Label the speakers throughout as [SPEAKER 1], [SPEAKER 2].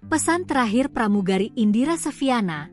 [SPEAKER 1] Pesan terakhir pramugari Indira Seviana,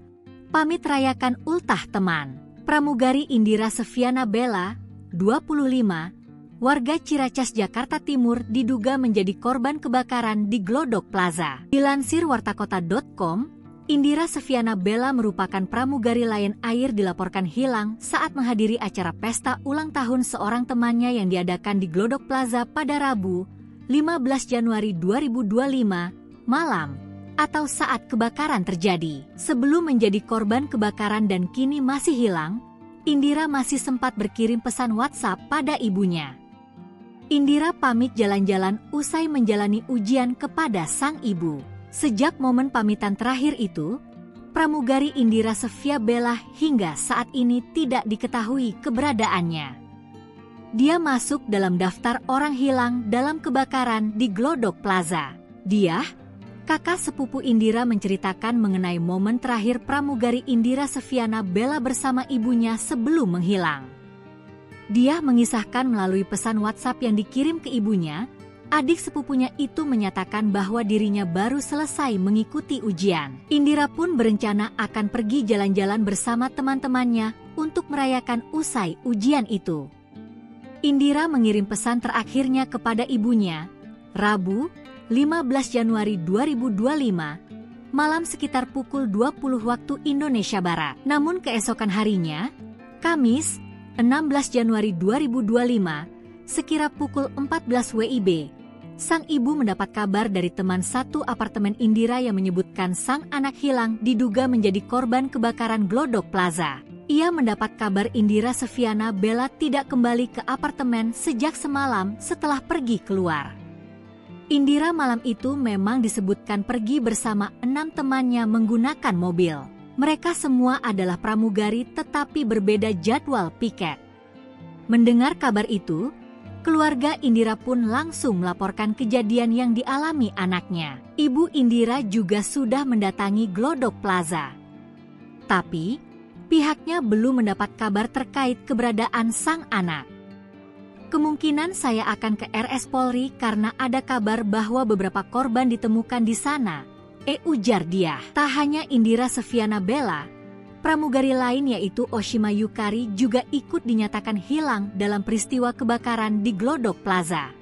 [SPEAKER 1] pamit rayakan ultah teman. Pramugari Indira Seviana Bella, 25, warga Ciracas, Jakarta Timur diduga menjadi korban kebakaran di Glodok Plaza. Dilansir wartakota.com, Indira Seviana Bella merupakan pramugari Lion Air dilaporkan hilang saat menghadiri acara pesta ulang tahun seorang temannya yang diadakan di Glodok Plaza pada Rabu, 15 Januari 2025, malam, atau saat kebakaran terjadi. Sebelum menjadi korban kebakaran dan kini masih hilang, Indira masih sempat berkirim pesan WhatsApp pada ibunya. Indira pamit jalan-jalan usai menjalani ujian kepada sang ibu. Sejak momen pamitan terakhir itu, pramugari Indira Seviana Bella hingga saat ini tidak diketahui keberadaannya. Dia masuk dalam daftar orang hilang dalam kebakaran di Glodok Plaza. Dia, kakak sepupu Indira, menceritakan mengenai momen terakhir pramugari Indira Seviana Bella bersama ibunya sebelum menghilang. Dia mengisahkan melalui pesan WhatsApp yang dikirim ke ibunya, adik sepupunya itu menyatakan bahwa dirinya baru selesai mengikuti ujian. Indira pun berencana akan pergi jalan-jalan bersama teman-temannya untuk merayakan usai ujian itu. Indira mengirim pesan terakhirnya kepada ibunya, Rabu, 15 Januari 2025, malam sekitar pukul 20 waktu Indonesia Barat. Namun keesokan harinya, Kamis, 16 Januari 2025, sekira pukul 14 WIB, sang ibu mendapat kabar dari teman satu apartemen Indira yang menyebutkan sang anak hilang diduga menjadi korban kebakaran Glodok Plaza. Ia mendapat kabar Indira Seviana Bella tidak kembali ke apartemen sejak semalam setelah pergi keluar. Indira malam itu memang disebutkan pergi bersama 6 temannya menggunakan mobil. Mereka semua adalah pramugari tetapi berbeda jadwal piket. Mendengar kabar itu, keluarga Indira pun langsung melaporkan kejadian yang dialami anaknya. Ibu Indira juga sudah mendatangi Glodok Plaza. Tapi, pihaknya belum mendapat kabar terkait keberadaan sang anak. Kemungkinan saya akan ke RS Polri karena ada kabar bahwa beberapa korban ditemukan di sana, ujar dia. Tak hanya Indira Seviana Bella, pramugari lain yaitu Oshima Yukari juga ikut dinyatakan hilang dalam peristiwa kebakaran di Glodok Plaza.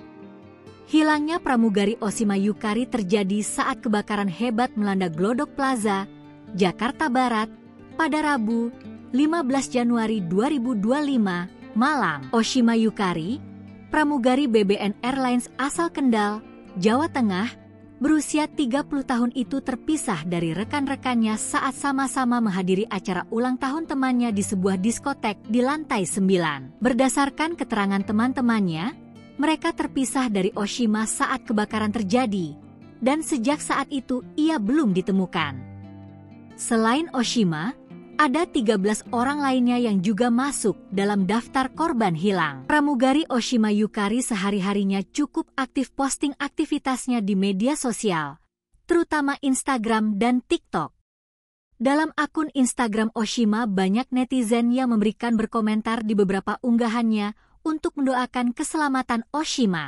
[SPEAKER 1] Hilangnya pramugari Oshima Yukari terjadi saat kebakaran hebat melanda Glodok Plaza, Jakarta Barat, pada Rabu, 15 Januari 2025, malam. Oshima Yukari, pramugari BBN Airlines asal Kendal, Jawa Tengah, berusia 30 tahun itu terpisah dari rekan-rekannya saat sama-sama menghadiri acara ulang tahun temannya di sebuah diskotek di lantai 9. Berdasarkan keterangan teman-temannya, mereka terpisah dari Oshima saat kebakaran terjadi, dan sejak saat itu ia belum ditemukan. Selain Oshima, ada 13 orang lainnya yang juga masuk dalam daftar korban hilang. Pramugari Oshima Yukari sehari-harinya cukup aktif posting aktivitasnya di media sosial, terutama Instagram dan TikTok. Dalam akun Instagram Oshima, banyak netizen yang memberikan berkomentar di beberapa unggahannya untuk mendoakan keselamatan Oshima.